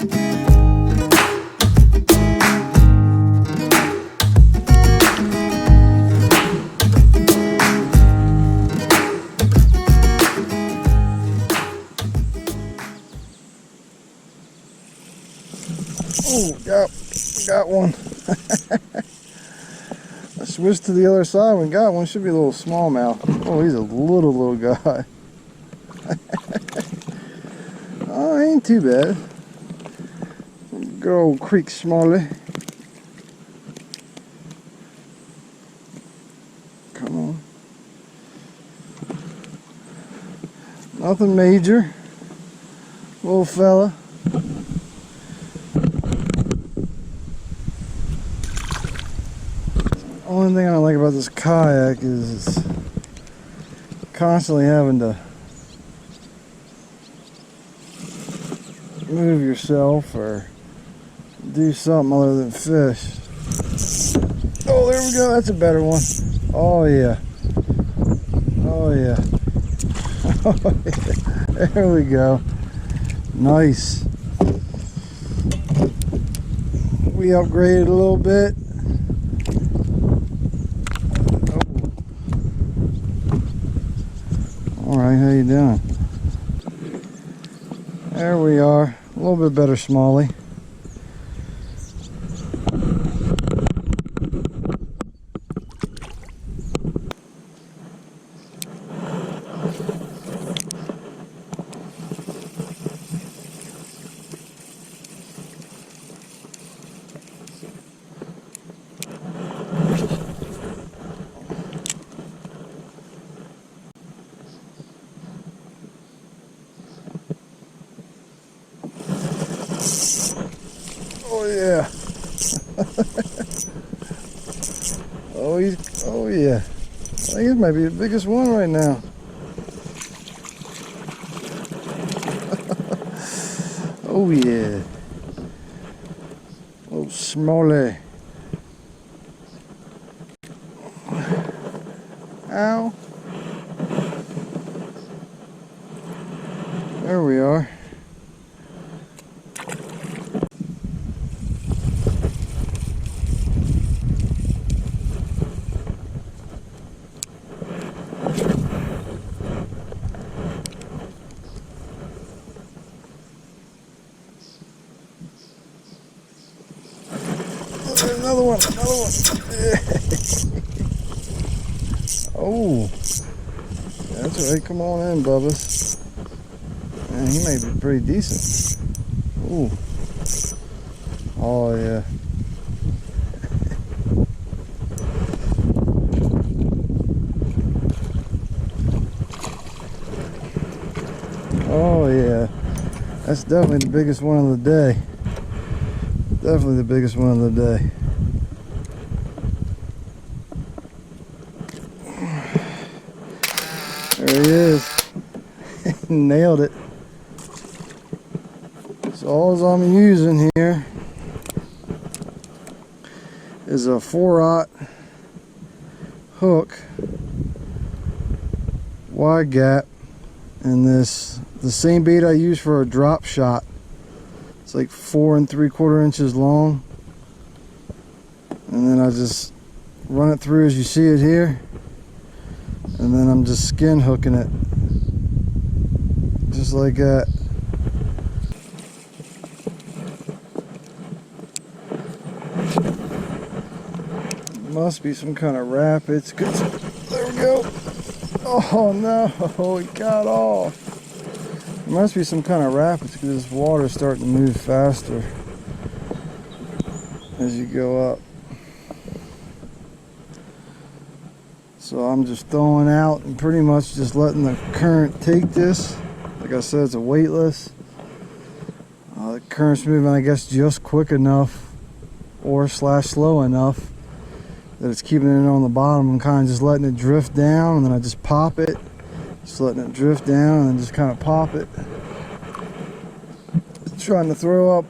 Oh, got one. I switched to the other side and got one. Should be a little smallmouth. Oh, he's a little guy. Oh, ain't too bad. Good old creek smallie. Come on. Nothing major. Little fella. Only thing I like about this kayak is it's constantly having to move yourself or do something other than fish. Oh, there we go. That's a better one. Oh yeah. Oh yeah. There we go. Nice. We upgraded a little bit. Alright, how you doing? There we are. A little bit better smallie. Oh yeah. Oh yeah. I think this might be the biggest one right now. Oh yeah. Oh smallie. Ow. There we are. Another one. Oh, that's right. Come on in, Bubba's. Man, he may be pretty decent. Ooh. Oh yeah. Oh yeah. That's definitely the biggest one of the day. Definitely the biggest one of the day. There he is. Nailed it. So all I'm using here is a 4/0 hook, wide gap, and the same bait I use for a drop shot. It's like 4 3/4 inches long, and then I just run it through as you see it here, and then I'm just skin hooking it just like that. Must be some kind of rapids. Good. There we go. Oh no, it got off. There must be some kind of rapids because this water is starting to move faster as you go up. So I'm just throwing out and pretty much just letting the current take this. Like I said, it's a weightless. The current's moving, I guess, just quick enough or slow enough that it's keeping it on the bottom. I'm kind of just letting it drift down, and then I just pop it. Just letting it drift down and then just kind of pop it. Trying to throw up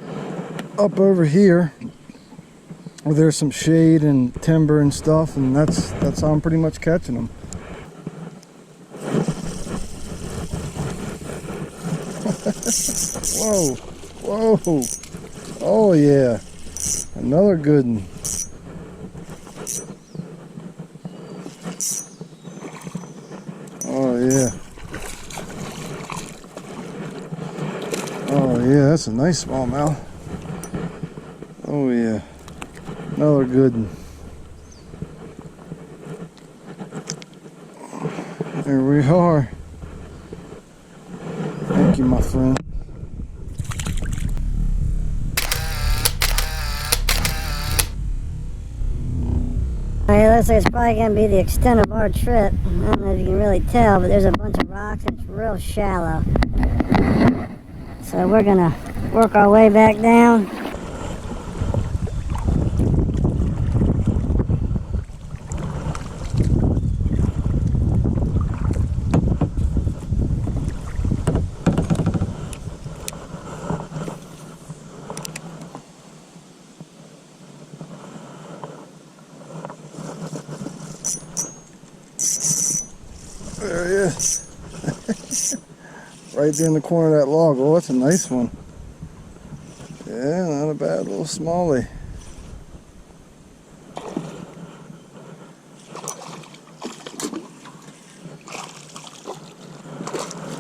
over here where there's some shade and timber and stuff, and that's how I'm pretty much catching them. Whoa, Oh, oh yeah, another good one. Oh yeah. Oh yeah, that's a nice smallmouth. Oh yeah, another good one. There we are. Thank you, my friend. It looks like it's probably going to be the extent of our trip. I don't know if you can really tell, but there's a bunch of rocks and it's real shallow. So we're going to work our way back down. There he is. Right there in the corner of that log. Oh, that's a nice one. Yeah, not a bad little smallie.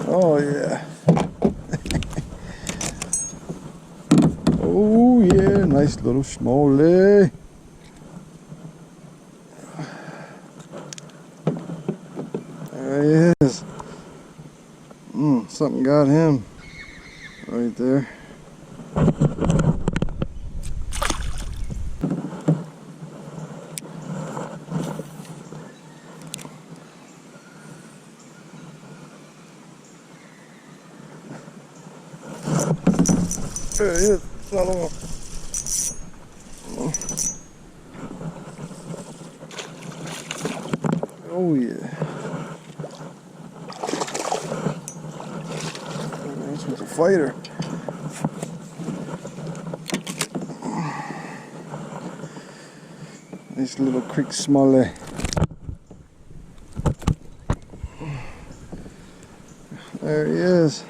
Oh yeah. Oh yeah, nice little smallie. There he is. Something got him right there. There he is, another one. Oh yeah. This one's a fighter. Nice little creek smallie. There he is.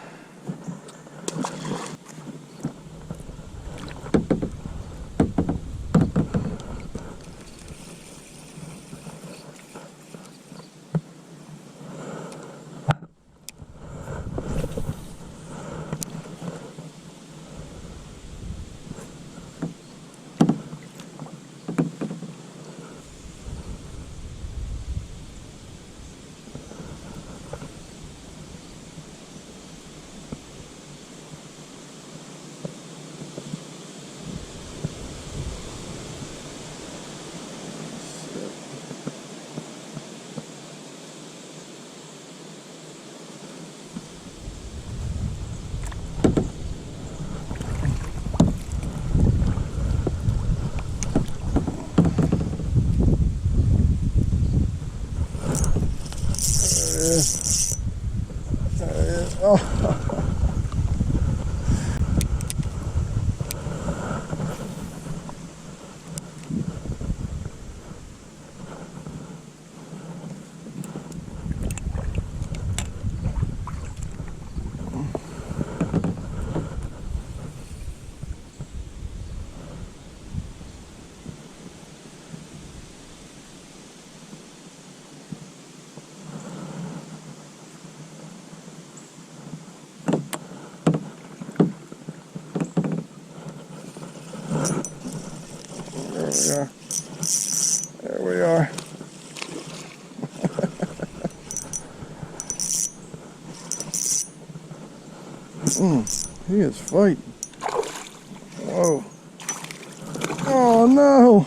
There he is. Oh. There we are. He is fighting. Whoa. Oh no.